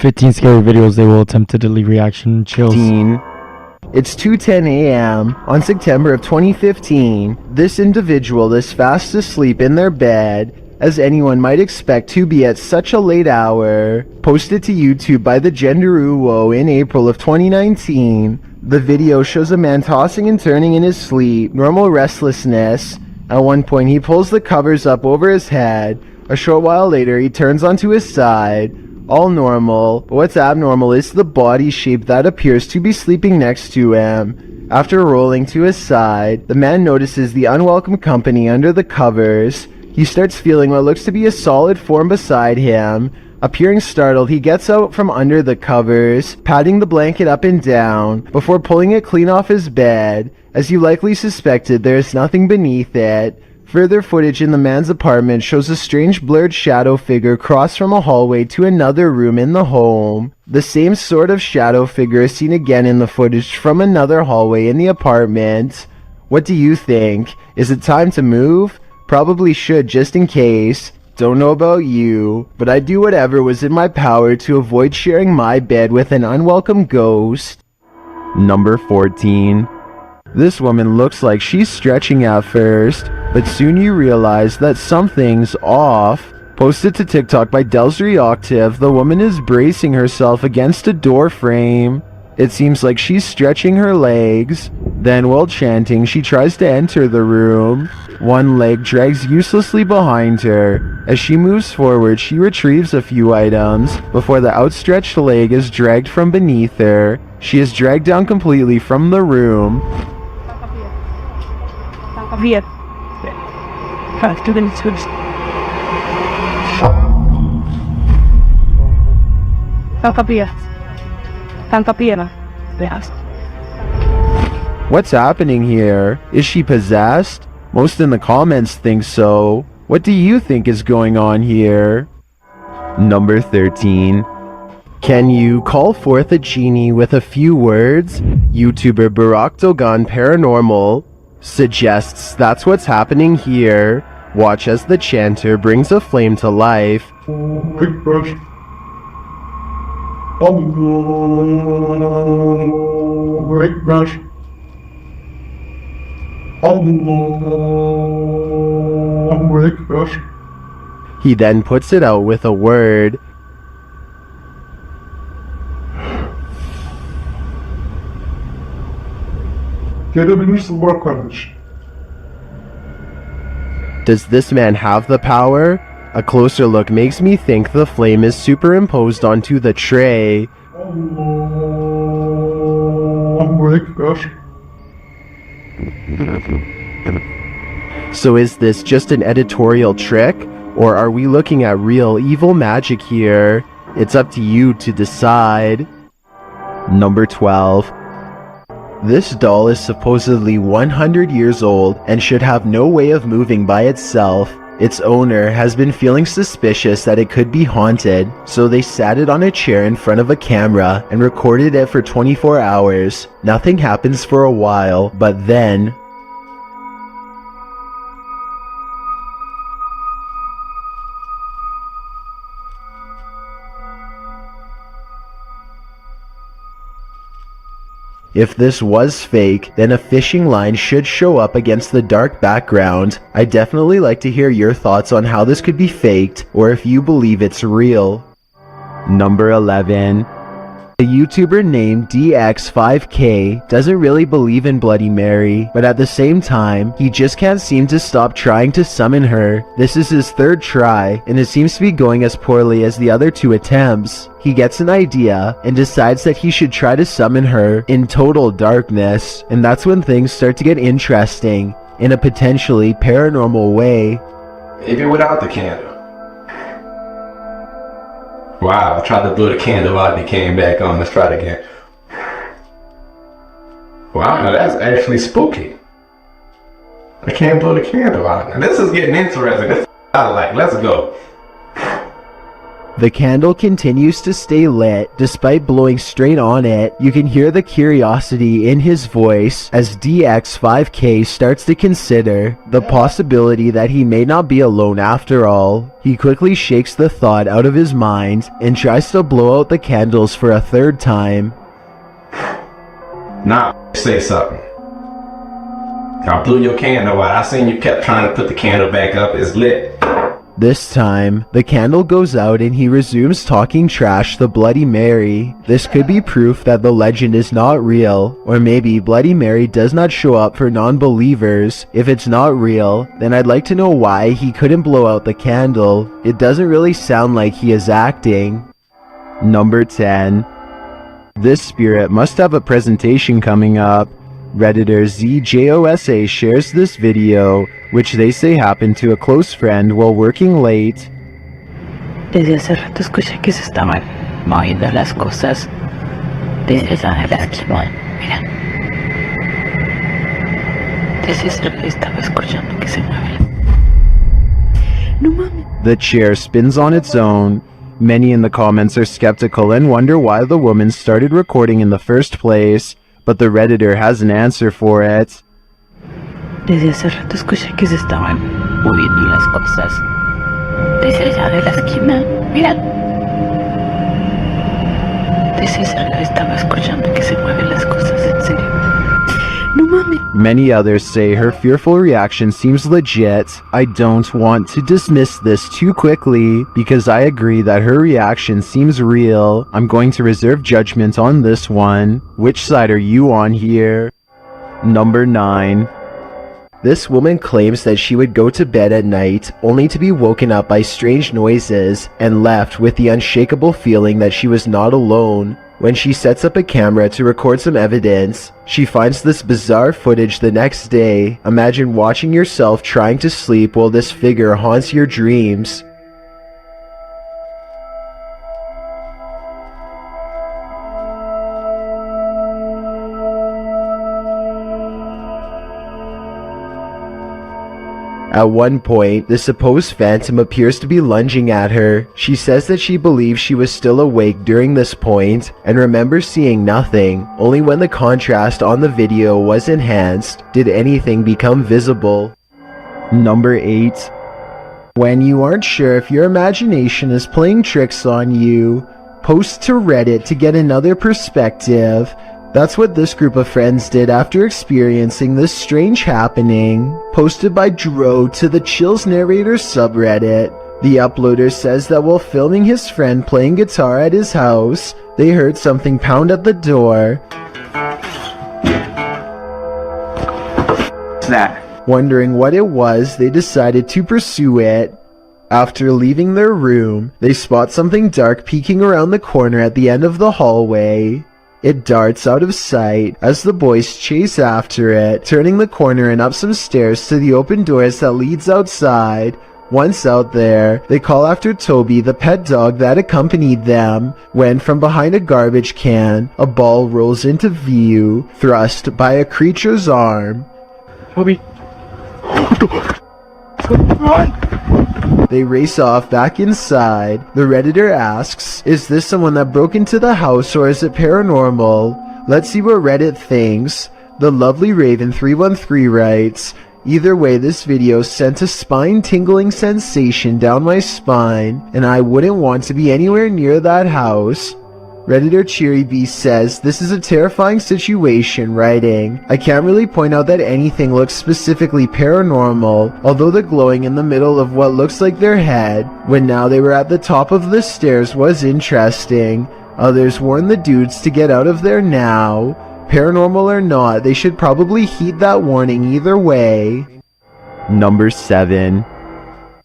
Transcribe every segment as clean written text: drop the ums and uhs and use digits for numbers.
15 scary videos they will attempt to delete reaction chills. It's 2:10 a.m. on September of 2015. This individual is fast asleep in their bed, as anyone might expect to be at such a late hour. Posted to YouTube by the Gender Uwo in April of 2019. The video shows a man tossing and turning in his sleep, normal restlessness. At one point he pulls the covers up over his head. A short while later he turns onto his side. All normal, but what's abnormal is the body shape that appears to be sleeping next to him. After rolling to his side, the man notices the unwelcome company under the covers. He starts feeling what looks to be a solid form beside him. Appearing startled, he gets out from under the covers, patting the blanket up and down, before pulling it clean off his bed. As you likely suspected, there is nothing beneath it. Further footage in the man's apartment shows a strange blurred shadow figure cross from a hallway to another room in the home. The same sort of shadow figure is seen again in the footage from another hallway in the apartment. What do you think? Is it time to move? Probably should, just in case. Don't know about you, but I'd do whatever was in my power to avoid sharing my bed with an unwelcome ghost. Number 14. This woman looks like she's stretching at first, but soon you realize that something's off. Posted to TikTok by thasrightperro, the woman is bracing herself against a door frame. It seems like she's stretching her legs. Then while chanting, she tries to enter the room. One leg drags uselessly behind her. As she moves forward, she retrieves a few items before the outstretched leg is dragged from beneath her. She is dragged down completely from the room. What's happening here? Is she possessed? Most in the comments think so. What do you think is going on here? Number 13. Can you call forth a genie with a few words? YouTuber Barack Dogan Paranormal suggests that's what's happening here. Watch as the chanter brings a flame to life. He then puts it out with a word. Does this man have the power? A closer look makes me think the flame is superimposed onto the tray. So is this just an editorial trick? Or are we looking at real evil magic here? It's up to you to decide. Number 12. This doll is supposedly 100 years old and should have no way of moving by itself. Its owner has been feeling suspicious that it could be haunted, so they sat it on a chair in front of a camera and recorded it for 24 hours. Nothing happens for a while, but then... If this was fake, then a fishing line should show up against the dark background. I'd definitely like to hear your thoughts on how this could be faked, or if you believe it's real. Number 11. A YouTuber named DX5K doesn't really believe in Bloody Mary, but at the same time, he just can't seem to stop trying to summon her. This is his third try, and it seems to be going as poorly as the other two attempts. He gets an idea and decides that he should try to summon her in total darkness, and that's when things start to get interesting in a potentially paranormal way. Even without the candle. Wow, I tried to blow the candle out and it came back on. Let's try it again. Wow, now that's actually spooky. I can't blow the candle out. Now this is getting interesting. This I like. Let's go. The candle continues to stay lit despite blowing straight on it. You can hear the curiosity in his voice as DX5K starts to consider the possibility that he may not be alone after all. He quickly shakes the thought out of his mind and tries to blow out the candles for a third time. Nah, say something. I blew your candle out. I seen you kept trying to put the candle back up. It's lit. This time, the candle goes out and he resumes talking trash to Bloody Mary. This could be proof that the legend is not real, or maybe Bloody Mary does not show up for non-believers. If it's not real, then I'd like to know why he couldn't blow out the candle. It doesn't really sound like he is acting. Number 10. This spirit must have a presentation coming up. Redditor ZJOSA shares this video, which they say happened to a close friend while working late. Desde hace rato escuché que se estaban moviendo las cosas desde esa esquina. Mira. Desde hace rato estaba escuchando que se mueve. No mames. The chair spins on its own. Many in the comments are skeptical and wonder why the woman started recording in the first place, but the Redditor has an answer for it. Desde hace rato escuché que se estaban moviendo las cosas desde allá de la esquina. Mira. Desde esa rato estaba escuchando que se mueven las cosas, en serio. No mames. Many others say her fearful reaction seems legit. I don't want to dismiss this too quickly because I agree that her reaction seems real. I'm going to reserve judgment on this one. Which side are you on here? Number 9. This woman claims that she would go to bed at night only to be woken up by strange noises and left with the unshakable feeling that she was not alone. When she sets up a camera to record some evidence, she finds this bizarre footage the next day. Imagine watching yourself trying to sleep while this figure haunts your dreams. At one point, the supposed phantom appears to be lunging at her. She says that she believes she was still awake during this point and remembers seeing nothing. Only when the contrast on the video was enhanced did anything become visible. Number 8. When you aren't sure if your imagination is playing tricks on you, post to Reddit to get another perspective. That's what this group of friends did after experiencing this strange happening. Posted by Dro to the Chills Narrator subreddit. The uploader says that while filming his friend playing guitar at his house, they heard something pound at the door. What's that? Wondering what it was, they decided to pursue it. After leaving their room, they spot something dark peeking around the corner at the end of the hallway. It darts out of sight as the boys chase after it, turning the corner and up some stairs to the open doors that leads outside. Once out there, they call after Toby, the pet dog that accompanied them, when from behind a garbage can, a ball rolls into view, thrust by a creature's arm. Toby. Run! They race off back inside. The Redditor asks, is this someone that broke into the house or is it paranormal? Let's see what Reddit thinks. The lovely Raven 313 writes, either way, this video sent a spine-tingling sensation down my spine, and I wouldn't want to be anywhere near that house. Redditor Cheery B says, this is a terrifying situation, writing, I can't really point out that anything looks specifically paranormal, although the glowing in the middle of what looks like their head, when now they were at the top of the stairs, was interesting. Others warn the dudes to get out of there now. Paranormal or not, they should probably heed that warning either way. Number 7.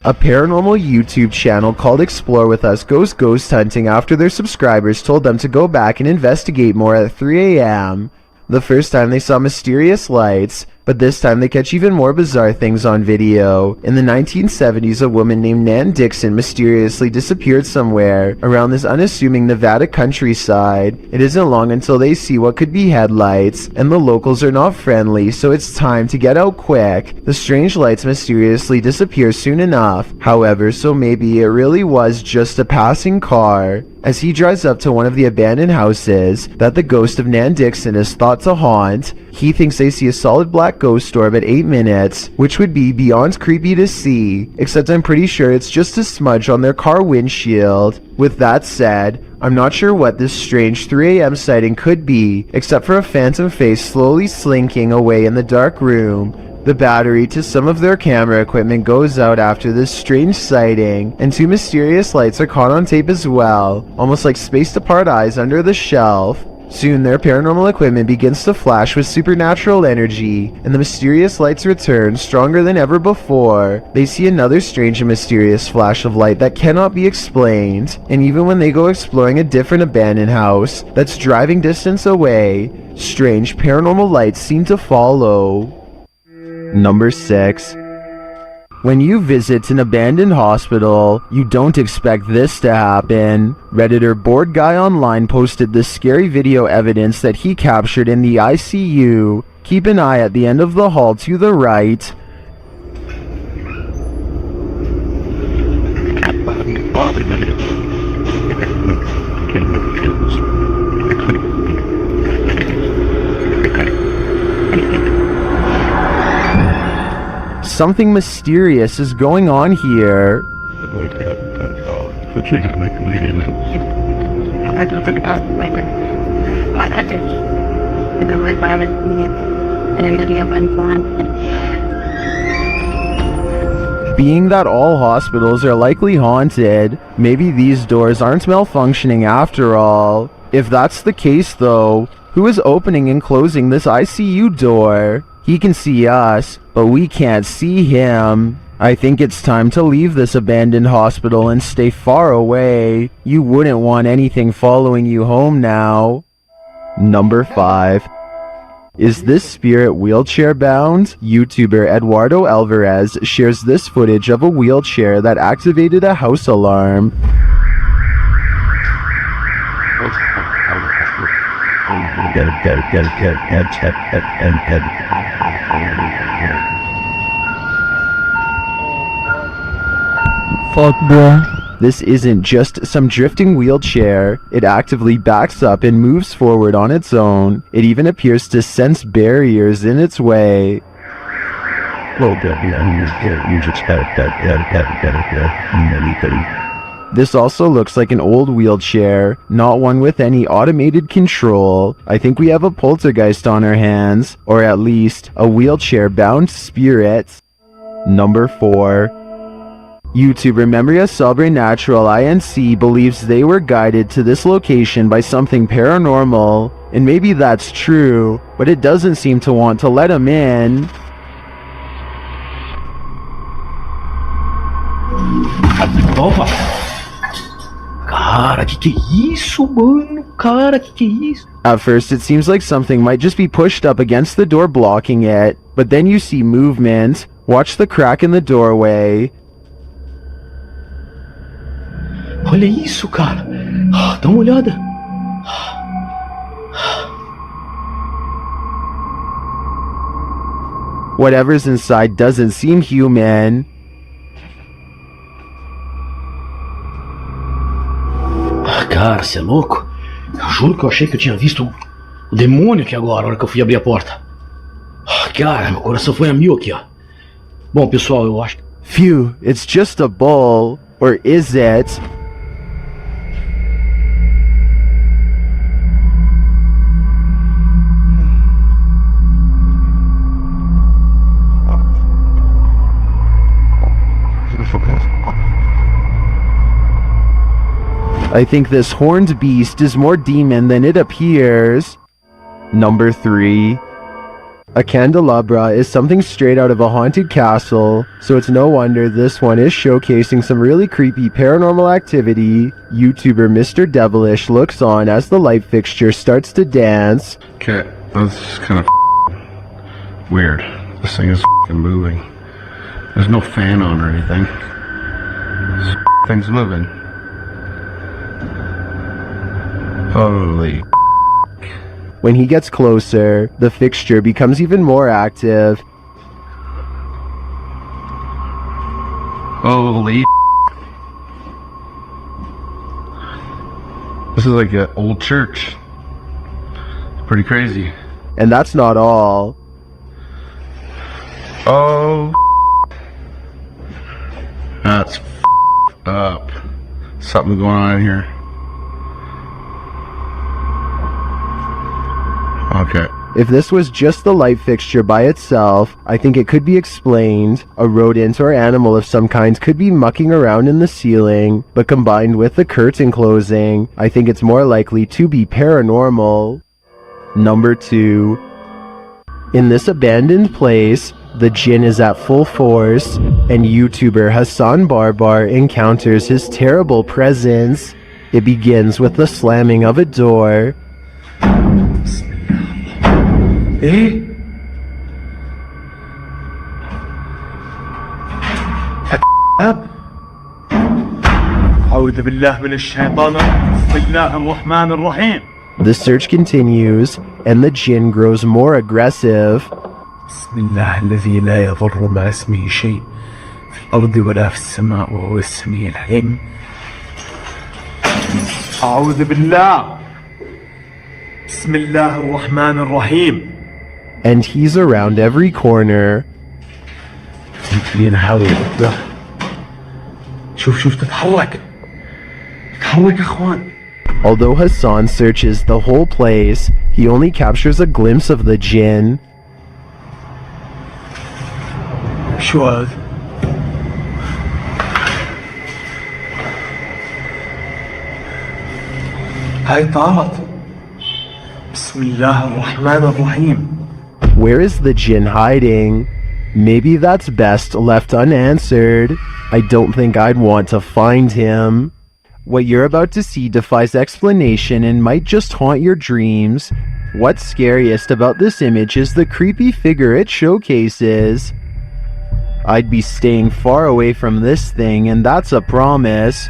A paranormal YouTube channel called Explore With Us goes ghost hunting after their subscribers told them to go back and investigate more at 3 a.m. The first time they saw mysterious lights, But this time they catch even more bizarre things on video. In the 1970s, a woman named Nan Dixon mysteriously disappeared somewhere around this unassuming Nevada countryside. It isn't long until they see what could be headlights, and the locals are not friendly, so it's time to get out quick. The strange lights mysteriously disappear soon enough, however, so maybe it really was just a passing car. As he drives up to one of the abandoned houses that the ghost of Nan Dixon is thought to haunt, he thinks they see a solid black ghost orb at 8 minutes, which would be beyond creepy to see, except I'm pretty sure it's just a smudge on their car windshield. With that said, I'm not sure what this strange 3 a.m. sighting could be, except for a phantom face slowly slinking away in the dark room. The battery to some of their camera equipment goes out after this strange sighting, and 2 mysterious lights are caught on tape as well, almost like spaced apart eyes under the shelf. Soon their paranormal equipment begins to flash with supernatural energy, and the mysterious lights return stronger than ever before. They see another strange and mysterious flash of light that cannot be explained, and even when they go exploring a different abandoned house that's driving distance away, strange paranormal lights seem to follow. Number 6. When you visit an abandoned hospital, you don't expect this to happen. Redditor Bored Guy Online posted this scary video evidence that he captured in the ICU. Keep an eye at the end of the hall to the right. Something mysterious is going on here. Being that all hospitals are likely haunted, maybe these doors aren't malfunctioning after all. If that's the case though, who is opening and closing this ICU door? He can see us, but we can't see him. I think it's time to leave this abandoned hospital and stay far away. You wouldn't want anything following you home now. Number 5. Is this spirit wheelchair bound? YouTuber Eduardo Alvarez shares this footage of a wheelchair that activated a house alarm. Fuck, bro. This isn't just some drifting wheelchair. It actively backs up and moves forward on its own. It even appears to sense barriers in its way. This also looks like an old wheelchair, not one with any automated control. I think we have a poltergeist on our hands, or at least a wheelchair-bound spirit. Number 4. YouTuber Memoria Sobrenatural INC believes they were guided to this location by something paranormal, and maybe that's true, but it doesn't seem to want to let him in. Opa! Cara, que é isso, mano? Cara, que é isso? At first it seems like something might just be pushed up against the door blocking it, but then you see movement. Watch the crack in the doorway. Olha isso, cara. Dá uma olhada. Whatever's inside doesn't seem human. Cara, você é louco? Eu juro que eu achei que eu tinha visto o demônio aqui agora, na hora que eu fui abrir a porta. Cara, meu coração foi a mil aqui, ó. Bom, pessoal, eu acho... Phew, it's just a bull. Or is it? I think this horned beast is more demon than it appears. Number 3. A candelabra is something straight out of a haunted castle, so it's no wonder this one is showcasing some really creepy paranormal activity. YouTuber Mr. Devilish looks on as the light fixture starts to dance. Okay, that's kind of Weird. This thing is f***ing moving. There's no fan on or anything. This thing's moving. Holy. When he gets closer, the fixture becomes even more active. Holy. This is like an old church. Pretty crazy. And that's not all. Oh. That's up. Something going on in here. Okay. If this was just the light fixture by itself, I think it could be explained. A rodent or animal of some kind could be mucking around in the ceiling, but combined with the curtain closing, I think it's more likely to be paranormal. Number 2. In this abandoned place, the jinn is at full force, and YouTuber Hassan Barbar encounters his terrible presence. It begins with the slamming of a door. ايه أب أعوذ بالله من الشيطان بسم الله الرحمن الرحيم. The search continues, and the jinn grows more aggressive. بسم الله الذي لا يضر مع اسمه شيء في الأرض ولا في السماء وهو السميع العليم. أعوذ بالله بسم الله الرحمن الرحيم. And he's around every corner. شوف تتحرك يا اخوان. Although Hassan searches the whole place, he only captures a glimpse of the jinn. شو هذا؟ هاي طارت. بسم الله الرحمن الرحيم. Where is the jinn hiding? Maybe that's best left unanswered. I don't think I'd want to find him. What you're about to see defies explanation and might just haunt your dreams. What's scariest about this image is the creepy figure it showcases. I'd be staying far away from this thing, and that's a promise.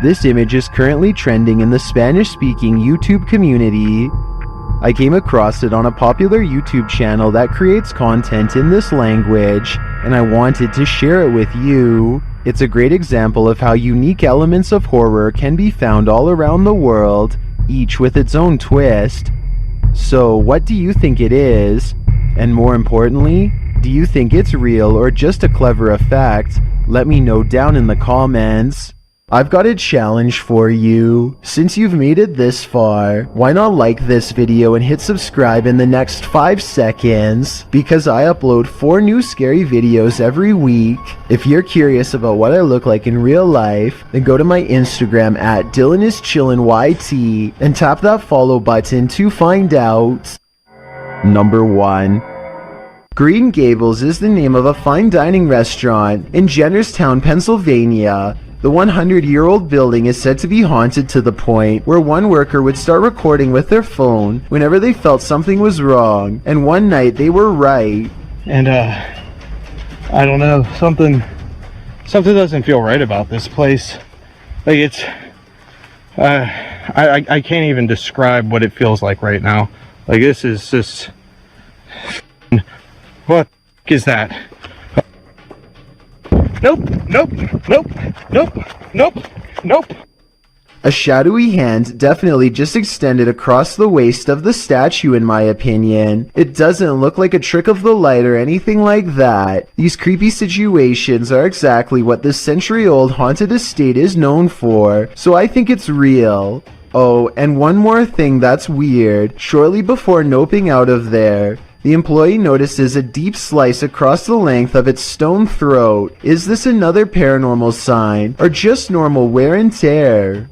This image is currently trending in the Spanish-speaking YouTube community. I came across it on a popular YouTube channel that creates content in this language, and I wanted to share it with you. It's a great example of how unique elements of horror can be found all around the world, each with its own twist. So, what do you think it is? And more importantly, do you think it's real or just a clever effect? Let me know down in the comments. I've got a challenge for you. Since you've made it this far, why not like this video and hit subscribe in the next 5 seconds? Because I upload 4 new scary videos every week. If you're curious about what I look like in real life, then go to my Instagram at DylanIsChillinYT and tap that follow button to find out. Number 1. Green Gables is the name of a fine dining restaurant in Jennerstown, Pennsylvania. The 100-year-old building is said to be haunted to the point where one worker would start recording with their phone whenever they felt something was wrong, and one night they were right. And I don't know, something doesn't feel right about this place. Like it's I can't even describe what it feels like right now. Like this is just what is that? Nope. A shadowy hand definitely just extended across the waist of the statue in my opinion. It doesn't look like a trick of the light or anything like that. These creepy situations are exactly what this century-old haunted estate is known for, so I think it's real. Oh, and one more thing that's weird. Shortly before noping out of there, the employee notices a deep slice across the length of its stone throat. Is this another paranormal sign, or just normal wear and tear?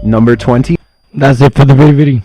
Number 20. That's it for the video.